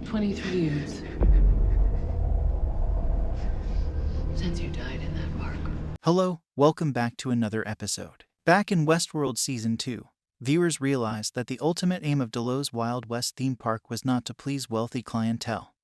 23 years since you died in that park. Hello, welcome back to another episode. Back in Westworld Season 2, viewers realized that the ultimate aim of Delos Wild West theme park was not to please wealthy clientele,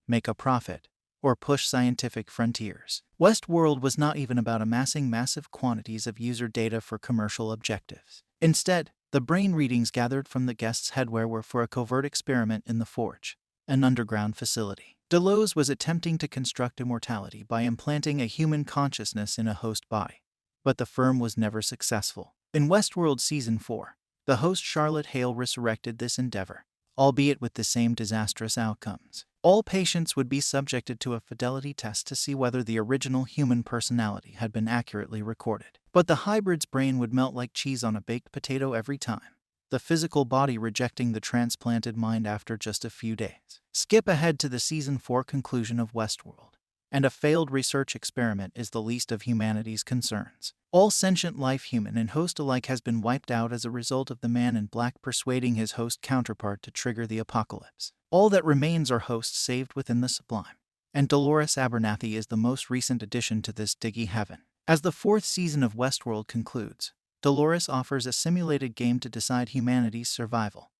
make a profit, or push scientific frontiers. Westworld was not even about amassing massive quantities of user data for commercial objectives. Instead, the brain readings gathered from the guests' headwear were for a covert experiment in the Forge, an underground facility. Delos was attempting to construct immortality by implanting a human consciousness in a host body, but the firm was never successful. In Westworld Season 4, the host Charlotte Hale resurrected this endeavor, albeit with the same disastrous outcomes. All patients would be subjected to a fidelity test to see whether the original human personality had been accurately recorded. But the hybrid's brain would melt like cheese on a baked potato every time, the physical body rejecting the transplanted mind after just a few days. Skip ahead to the Season 4 conclusion of Westworld, and a failed research experiment is the least of humanity's concerns. All sentient life, human and host alike, has been wiped out as a result of the man in black persuading his host counterpart to trigger the apocalypse. All that remains are hosts saved within the sublime, and Dolores Abernathy is the most recent addition to this diggy heaven. As the fourth season of Westworld concludes, Dolores offers a simulated game to decide humanity's survival,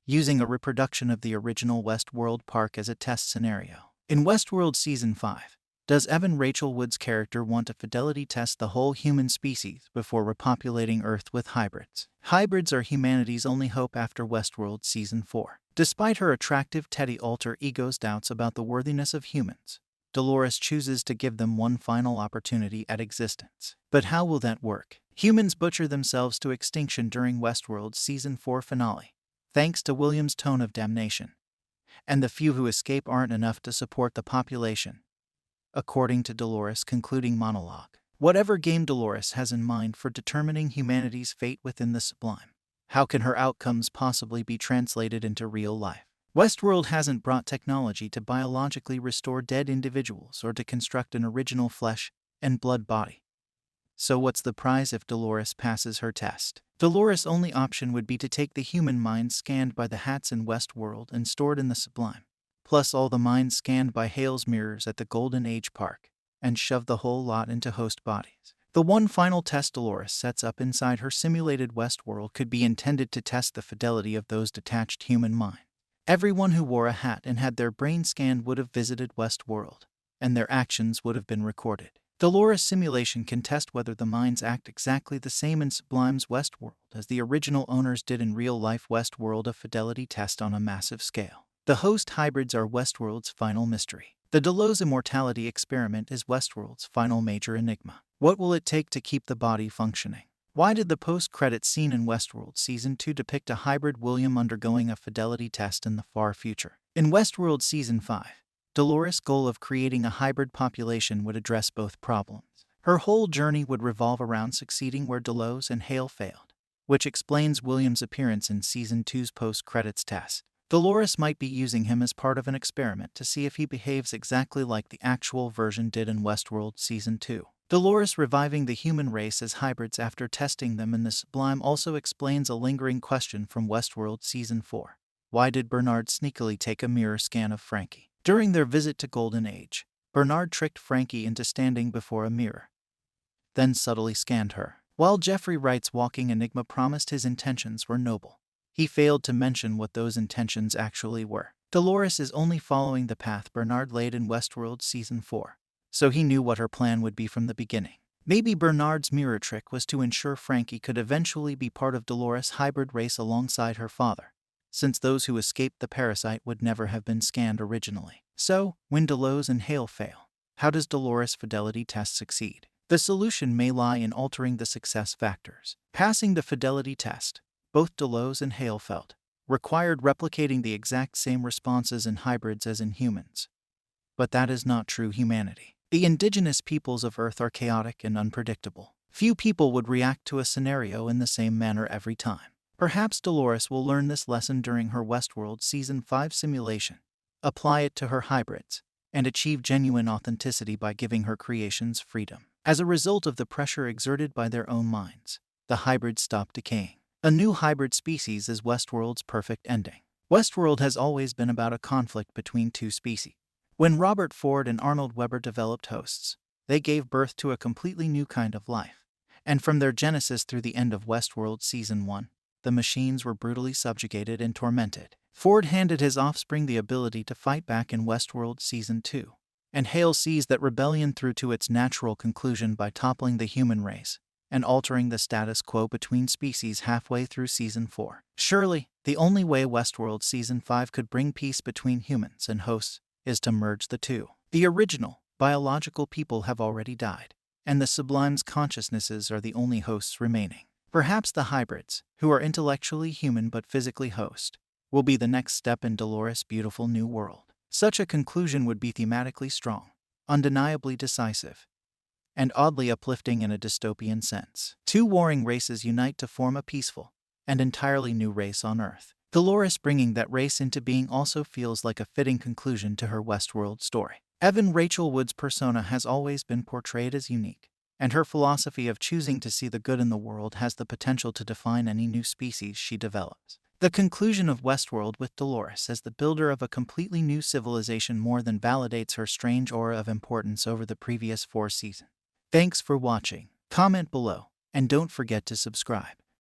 using a reproduction of the original Westworld park as a test scenario. In Westworld Season 5, does Evan Rachel Wood's character want to fidelity test the whole human species before repopulating Earth with hybrids? Hybrids are humanity's only hope after Westworld Season 4. Despite her attractive Teddy alter ego's doubts about the worthiness of humans, Dolores chooses to give them one final opportunity at existence. But how will that work? Humans butcher themselves to extinction during Westworld's Season 4 finale, thanks to William's tone of damnation, and the few who escape aren't enough to support the population, according to Dolores' concluding monologue. Whatever game Dolores has in mind for determining humanity's fate within the sublime, how can her outcomes possibly be translated into real life? Westworld hasn't brought technology to biologically restore dead individuals or to construct an original flesh and blood body. So what's the prize if Dolores passes her test? Dolores' only option would be to take the human minds scanned by the hats in Westworld and stored in the sublime, plus all the minds scanned by Hale's mirrors at the Golden Age Park, and shove the whole lot into host bodies. The one final test Dolores sets up inside her simulated Westworld could be intended to test the fidelity of those detached human minds. Everyone who wore a hat and had their brain scanned would have visited Westworld, and their actions would have been recorded. Dolores' simulation can test whether the minds act exactly the same in Sublime's Westworld as the original owners did in real-life Westworld, a fidelity test on a massive scale. The host hybrids are Westworld's final mystery. The Delos immortality experiment is Westworld's final major enigma. What will it take to keep the body functioning? Why did the post-credits scene in Westworld Season 2 depict a hybrid William undergoing a fidelity test in the far future? In Westworld Season 5, Dolores' goal of creating a hybrid population would address both problems. Her whole journey would revolve around succeeding where Delos and Hale failed, which explains William's appearance in Season 2's post-credits test. Dolores might be using him as part of an experiment to see if he behaves exactly like the actual version did in Westworld Season 2. Dolores reviving the human race as hybrids after testing them in the sublime also explains a lingering question from Westworld Season 4. Why did Bernard sneakily take a mirror scan of Frankie? During their visit to Golden Age, Bernard tricked Frankie into standing before a mirror, then subtly scanned her. While Jeffrey Wright's walking enigma promised his intentions were noble, he failed to mention what those intentions actually were. Dolores is only following the path Bernard laid in Westworld Season 4, so he knew what her plan would be from the beginning. Maybe Bernard's mirror trick was to ensure Frankie could eventually be part of Dolores' hybrid race alongside her father, since those who escaped the parasite would never have been scanned originally. So, when Delos and Hale fail, how does Dolores' fidelity test succeed? The solution may lie in altering the success factors. Passing the fidelity test, both Delos and Hale felt, required replicating the exact same responses in hybrids as in humans. But that is not true humanity. The indigenous peoples of Earth are chaotic and unpredictable. Few people would react to a scenario in the same manner every time. Perhaps Dolores will learn this lesson during her Westworld Season 5 simulation, apply it to her hybrids, and achieve genuine authenticity by giving her creations freedom. As a result of the pressure exerted by their own minds, the hybrids stop decaying. A new hybrid species is Westworld's perfect ending. Westworld has always been about a conflict between two species. When Robert Ford and Arnold Webber developed hosts, they gave birth to a completely new kind of life. And from their genesis through the end of Westworld Season 1, the machines were brutally subjugated and tormented. Ford handed his offspring the ability to fight back in Westworld Season 2, and Hale sees that rebellion through to its natural conclusion by toppling the human race and altering the status quo between species halfway through Season 4. Surely, the only way Westworld Season 5 could bring peace between humans and hosts is to merge the two. The original, biological people have already died, and the Sublime's consciousnesses are the only hosts remaining. Perhaps the hybrids, who are intellectually human but physically host, will be the next step in Dolores' beautiful new world. Such a conclusion would be thematically strong, undeniably decisive, and oddly uplifting in a dystopian sense. Two warring races unite to form a peaceful and entirely new race on Earth. Dolores bringing that race into being also feels like a fitting conclusion to her Westworld story. Evan Rachel Wood's persona has always been portrayed as unique, and her philosophy of choosing to see the good in the world has the potential to define any new species she develops. The conclusion of Westworld with Dolores as the builder of a completely new civilization more than validates her strange aura of importance over the previous 4 seasons. Thanks for watching. Comment below, and don't forget to subscribe.